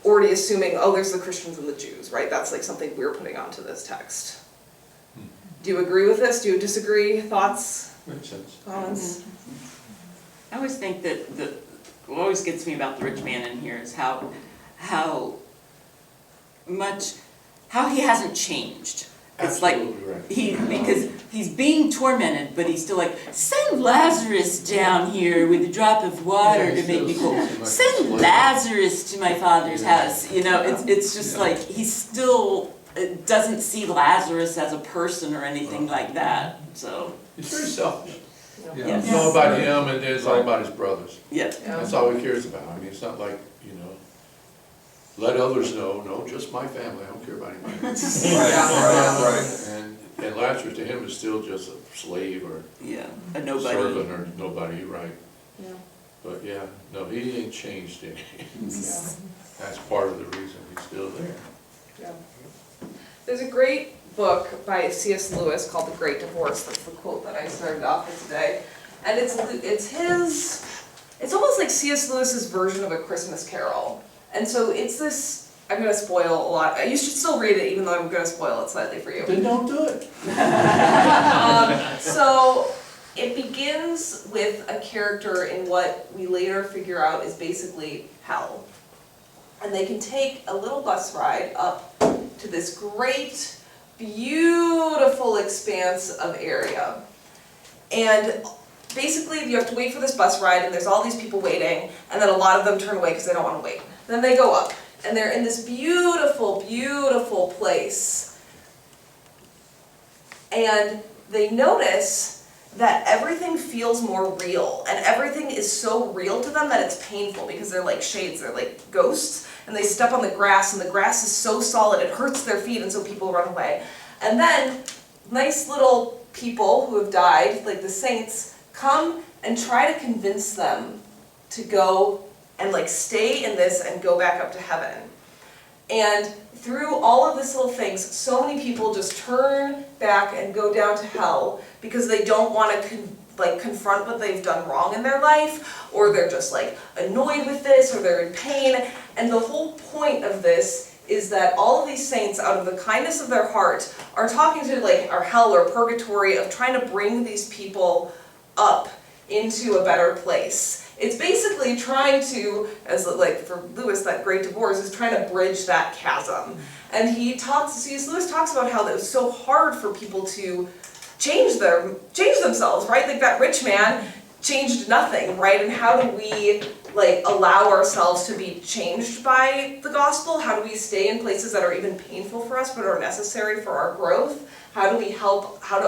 already assuming, oh, there's the Christians and the Jews, right? That's like something we're putting onto this text. Do you agree with this? Do you disagree? Thoughts? Makes sense. Comments? I always think that what always gets me about the rich man in here is how he hasn't changed. It's Absolutely right. because he's being tormented, but he's still like, send Lazarus down here with a drop of water to make me whole. Send Lazarus to my father's house. It's just like he still doesn't see Lazarus as a person or anything like that. So He's very selfish. Yeah. It's all about him, and it's all about his brothers. yeah. That's all he cares about. I mean, it's not like, let others know, no, just my family, I don't care about anybody. Right. And Lazarus to him is still just a slave or A nobody. servant or nobody, right? Yeah. But yeah, no, he ain't changed any. Yeah. That's part of the reason he's still there. Yeah. There's a great book by C.S. Lewis called The Great Divorce. That's the quote that I started off with today. And it's almost like C.S. Lewis's version of A Christmas Carol. And so it's this I'm gonna spoil a lot. You should still read it, even though I'm gonna spoil it slightly for you. Then don't do it. So it begins with a character in what we later figure out is basically hell. And they can take a little bus ride up to this great, beautiful expanse of area. And basically you have to wait for this bus ride, and there's all these people waiting, and then a lot of them turn away because they don't want to wait. Then they go up, and they're in this beautiful, beautiful place. And they notice that everything feels more real, and everything is so real to them that it's painful, because they're like shades, they're like ghosts, and they step on the grass, and the grass is so solid it hurts their feet, and so people run away. And then nice little people who have died, like the saints, come and try to convince them to go and like stay in this and go back up to heaven. And through all of these little things, so many people just turn back and go down to hell because they don't want to confront what they've done wrong in their life, or they're just like annoyed with this, or they're in pain. And the whole point of this is that all of these saints, out of the kindness of their heart, are talking to like our hell or purgatory of trying to bring these people up into a better place. It's basically trying to, as like for Lewis, that great divorce is trying to bridge that chasm. And C.S. Lewis talks about how it was so hard for people to change themselves, right? Like that rich man changed nothing, right? And how do we like allow ourselves to be changed by the gospel? How do we stay in places that are even painful for us but are necessary for our growth? How do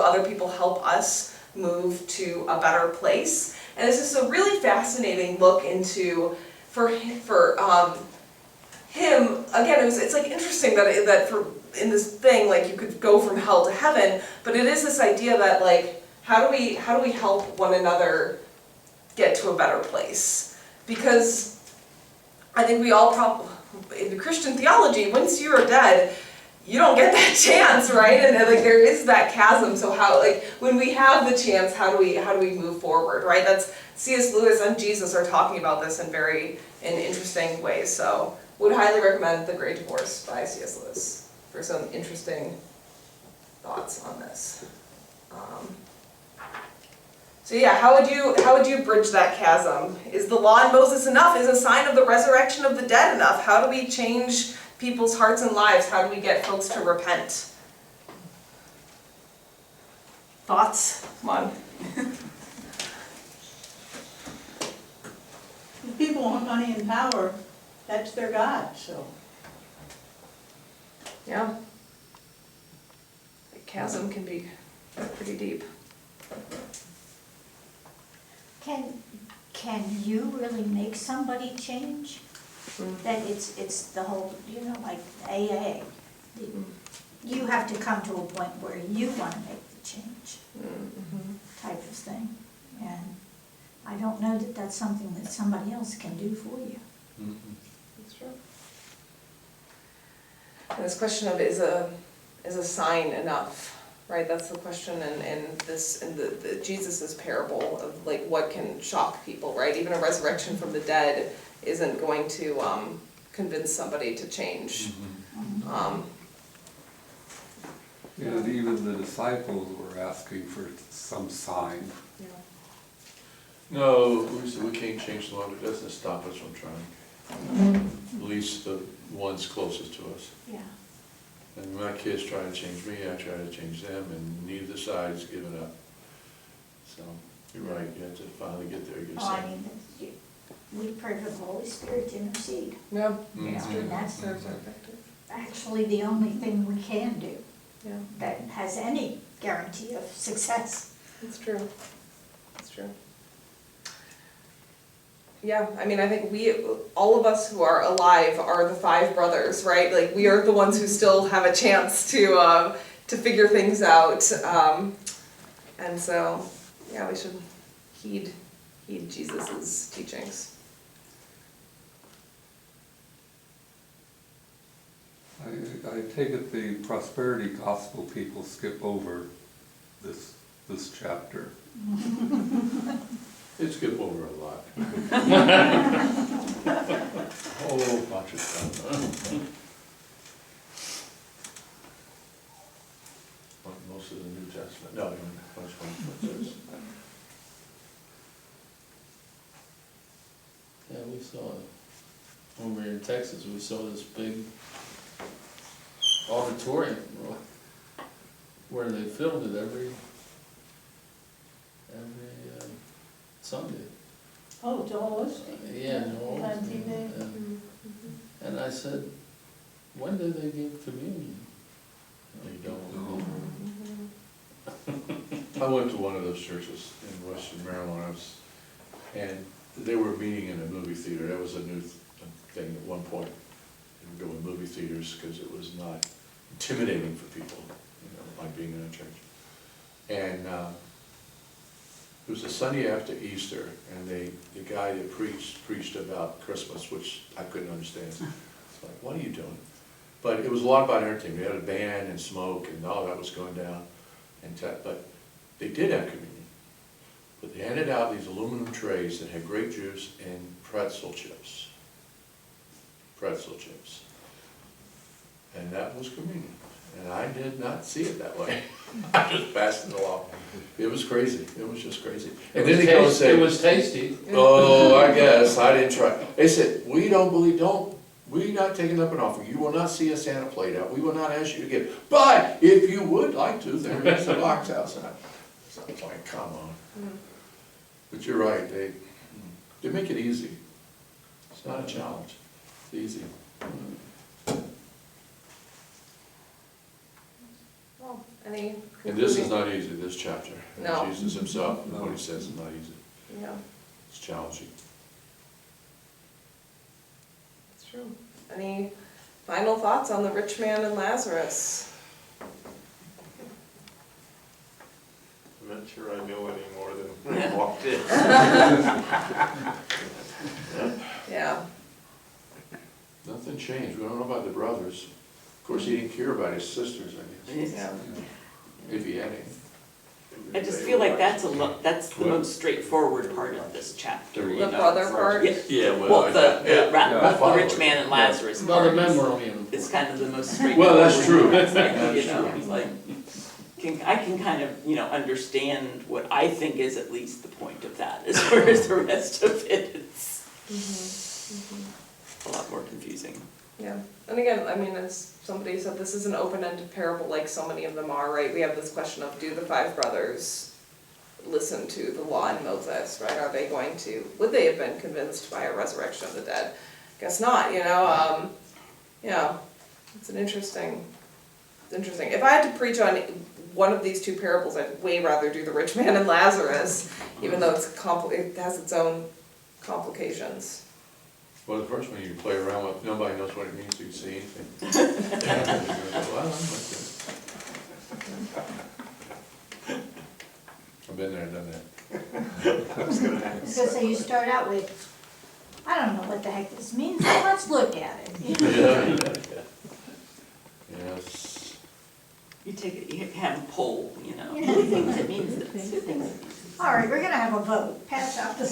other people help us move to a better place? And it's just a really fascinating look into, for him, again, it's like interesting that in this thing, like you could go from hell to heaven, but it is this idea that like, how do we help one another get to a better place? Because I think we all in Christian theology, once you're dead, you don't get that chance, right? And like there is that chasm. So how, like, when we have the chance, how do we move forward, right? That's C.S. Lewis and Jesus are talking about this in interesting ways. So would highly recommend The Great Divorce by C.S. Lewis for some interesting thoughts on this. So yeah, how would you bridge that chasm? Is the law in Moses enough? Is a sign of the resurrection of the dead enough? How do we change people's hearts and lives? How do we get folks to repent? Thoughts? Come on. The people want money and power, that's their God, so. Yeah. The chasm can be pretty deep. Can you really make somebody change? That it's the whole, like AA. You have to come to a point where you want to make the change, type of thing. And I don't know that that's something that somebody else can do for you. That's true. And this question of is a sign enough? Right, that's the question in the Jesus's parable of like what can shock people, right? Even a resurrection from the dead isn't going to convince somebody to change. And even the disciples were asking for some sign. Yeah. No, we can't change the law, but it doesn't stop us from trying. At least the ones closest to us. Yeah. And my kids try to change me, I try to change them, and neither side is giving up. So, you're right, you have to finally get there yourself. We pray for the Holy Spirit to intercede. Yeah. And that's actually the only thing we can do that has any guarantee of success. It's true. It's true. Yeah, I mean, I think all of us who are alive are the 5 brothers, right? Like, we are the ones who still have a chance to figure things out. And so, yeah, we should heed Jesus's teachings. I take it the prosperity gospel people skip over this chapter. It skip over a lot. Whole bunch of stuff. saw it. When we were in Texas, we saw this big auditorium where they filmed it every Sunday. Oh, Joel was. Yeah, no. On TV. And I said, when do they give communion? They don't. I went to one of those churches in Western Maryland, and they were meeting in a movie theater. That was a new thing at one point. They would go in movie theaters because it was not intimidating for people, like being in a church. And it was a Sunday after Easter, and the guy that preached about Christmas, which I couldn't understand. It's like, what are you doing? But it was a lot about entertainment. We had a band and smoke and all that was going down. But they did have communion. But they handed out these aluminum trays that had grape juice and pretzel chips. Pretzel chips. And that was communion. And I did not see it that way. I just passed it along. It was crazy. It was just crazy. And then they go and say, it was tasty. oh, I guess, I didn't try. They said, we're not taking up an offering. You will not see us hand a plate out. We will not ask you to give. But if you would like to, there is a box outside. So I was like, come on. But you're right, they make it easy. It's not a challenge. It's easy. Well, any And this is concluding- not easy, this chapter. No. Jesus himself, what he says is not easy. Yeah, It's challenging. it's true. Any final thoughts on the rich man and Lazarus? I'm not sure I know any more than when I walked in. Yeah, Nothing changed. We don't know about the brothers. Of course, he didn't care about his sisters, I guess, yeah. if he had any. I just feel like that's the most straightforward part of this chapter, you The know. brother part? Yeah, Yeah, well, Yeah. the rich man and Lazarus Well, the part men is- were only in. is kind of the most straightforward. Well, that's true. It's like, That's you know, true. like, I can kind of, understand what I think is at least the point of that, as far as the rest of it, it's a lot more confusing. Yeah, and again, I mean, as somebody said, this is an open-ended parable like so many of them are, right? We have this question of, do the five brothers listen to the law in Moses, right? Are they going to, would they have been convinced by a resurrection of the dead? Guess not, yeah, it's interesting. If I had to preach on one of these two parables, I'd way rather do the rich man and Lazarus, even though it has its own complications. Well, the first one you play around with, nobody knows what it means to see anything. Well, I've been there, done that. I was gonna say, you start out with, I don't know what the heck this means, but let's look at it. Yeah. Yes. You take it, you have a poll, Yeah. Who thinks it means this? Who thinks it means this? All right, we're gonna have a vote, pass out the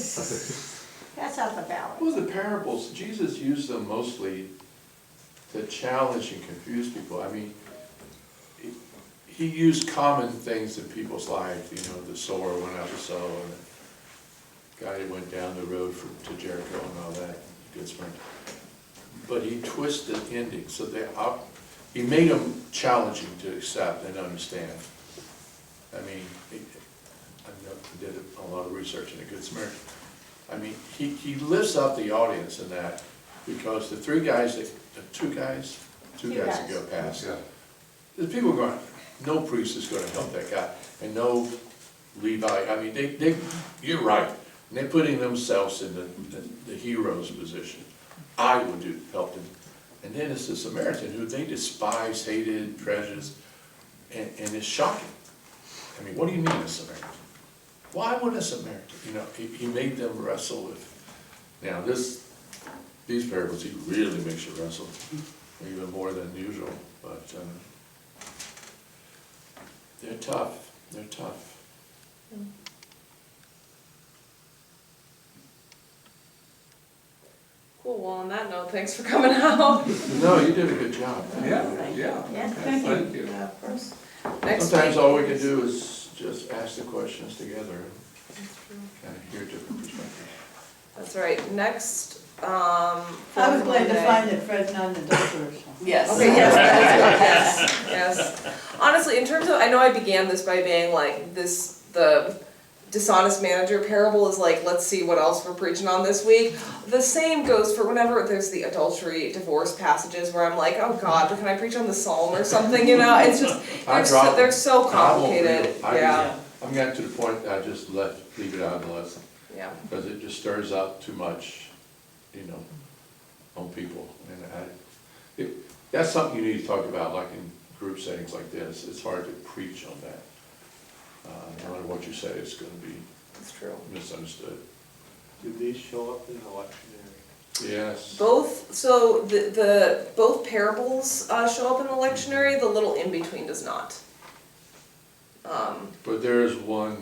ballot. Well, the parables, Jesus used them mostly to challenge and confuse people. I mean, he used common things in people's lives, the sower went out to sow, and the guy that went down the road to Jericho and all that, good spring. But he twisted endings, so he made them challenging to accept and understand. I mean, I did a lot of research in the Good Samaritan. I mean, he lifts up the audience in that, because the two guys that go past, the people are going, no priest is gonna help that guy, and no Levite, I mean, you're right, and they're putting themselves in the hero's position. I would help them. And then it's the Samaritan who they despise, hated, prejudiced, and it's shocking. I mean, what do you mean a Samaritan? Why would a Samaritan? He made them wrestle with. Now these parables, he really makes you wrestle, even more than usual. But they're tough. They're tough. Cool, well, on that note, thanks for coming out. No, you did a good job. Yeah. Yeah, Thank you. Yeah, of course. Next Sometimes week- all we can do is just ask the questions together and kind of hear different perspectives. That's right. Next, I was glad to find that Fred's not an adulterer, so. Yes. Okay, yes, that is good, yes. Honestly, in terms of, I know I began this by being like, the dishonest manager parable is like, let's see what else we're preaching on this week. The same goes for whenever there's the adultery, divorce passages where I'm like, oh God, but can I preach on the Psalm or something, you know? It's just, they're so complicated, yeah. I'm getting to the point that I just leave it out of the lesson, Yeah, because it just stirs up too much, you know, on people. And that's something you need to talk about, like in group settings like this. It's hard to preach on that. No matter what you say, it's gonna be that's true. misunderstood. Do these show up in the lectionary? Yes. Both, so both parables show up in the lectionary, the little in-between does not. But there is one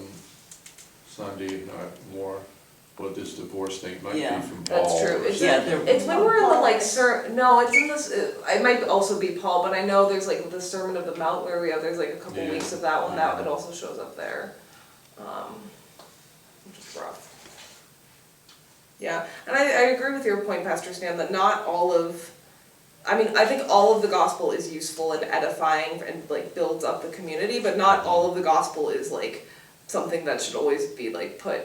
Sunday, not more, what this divorce thing might be Yeah, from Paul. That's true. or It's, Yeah, something. they're- it's when we're in the like no, it's in this. It might also be Paul, but I know there's like the Sermon of the Mount where there's like a couple Yeah. weeks of that one that it also shows up there, which is rough. Yeah, and I agree with your point, Pastor Stan, that not all of. I mean, I think all of the gospel is useful and edifying and like builds up the community, but not all of the gospel is like something that should always be like put.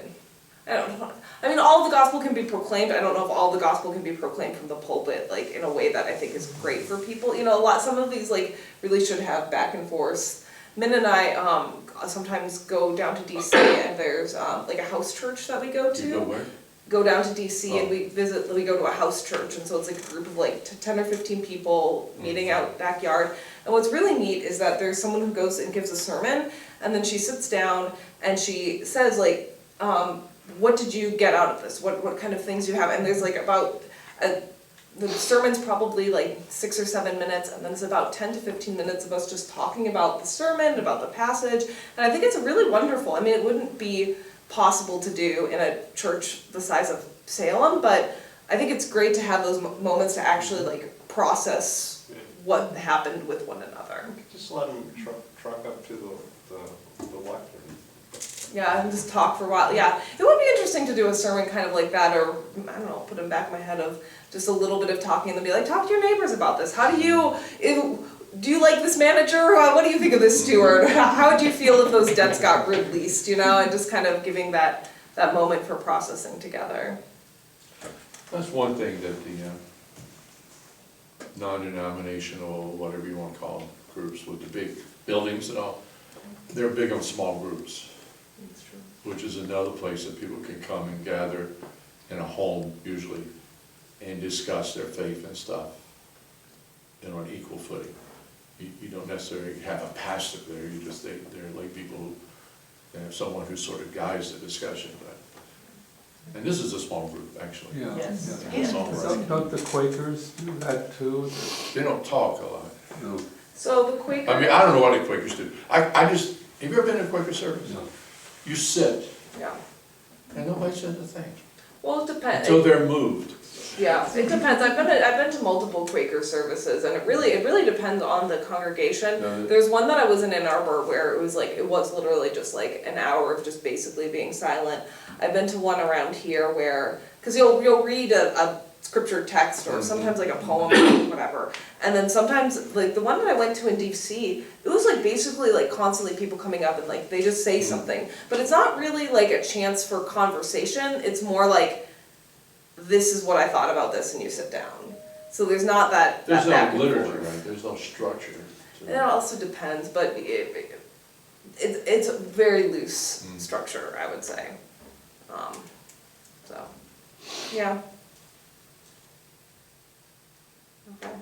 I don't know. I mean, all of the gospel can be proclaimed. I don't know if all the gospel can be proclaimed from the pulpit, like in a way that I think is great for people. You know, some of these like really should have back and forth. Min and I sometimes go down to DC and there's like a house church that we go to. You go where? Go down to DC and we go to a house church, and so it's like a group of like 10 or 15 people meeting out backyard. And what's really neat is that there's someone who goes and gives a sermon, and then she sits down and she says like, what did you get out of this? What kind of things you have? And there's like the sermon's probably like 6 or 7 minutes, and then it's about 10 to 15 minutes of us just talking about the sermon, about the passage, and I think it's really wonderful. I mean, it wouldn't be possible to do in a church the size of Salem, but I think it's great to have those moments to actually like process what happened with one another. Just let them truck up to the lectern. Yeah, and just talk for a while. Yeah, it would be interesting to do a sermon kind of like that, or I don't know, put in back of my head of just a little bit of talking and then be like, talk to your neighbors about this. How do you like this manager? What do you think of this steward? How would you feel if those debts got released, you know, and just kind of giving that moment for processing together. That's one thing that the non-denominational, whatever you want to call them, groups with the big buildings and all, they're big on small groups. That's true. Which is another place that people can come and gather in a home usually and discuss their faith and stuff, and on equal footing. You don't necessarily have a pastor there, they're like people who, they have someone who sort of guides the discussion, and this is a small group, actually. Yeah. Yes. Yeah. It's all right. Don't the Quakers do that too? They don't talk a lot. No. So the Quaker. I mean, I don't know what the Quakers do. I just, have you ever been in a Quaker service? No. You sit, Yeah. and nobody says a thing, Well, it depends. until they're moved. Yeah, it depends. I've been to multiple Quaker services, and it really depends on the congregation. No, There's one that I was in Ann Arbor where it was literally just like an hour of just basically being silent. I've been to one around here where, because you'll read a scripture text or sometimes like a poem or whatever, and then sometimes like the one that I went to in DC, it was like basically like constantly people coming up and like they just say something, but it's not really like a chance for conversation. It's more like, this is what I thought about this, and you sit down. So there's not that There's that back no and literature, forth. right? There's no structure. to And it also depends, but it's a very loose structure, I would say. So, yeah. Okay.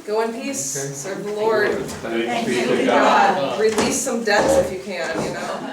Go in peace, Okay. serve the Lord. Thanks Thank be you. to Thank God. God. Release some debts if you can, you know.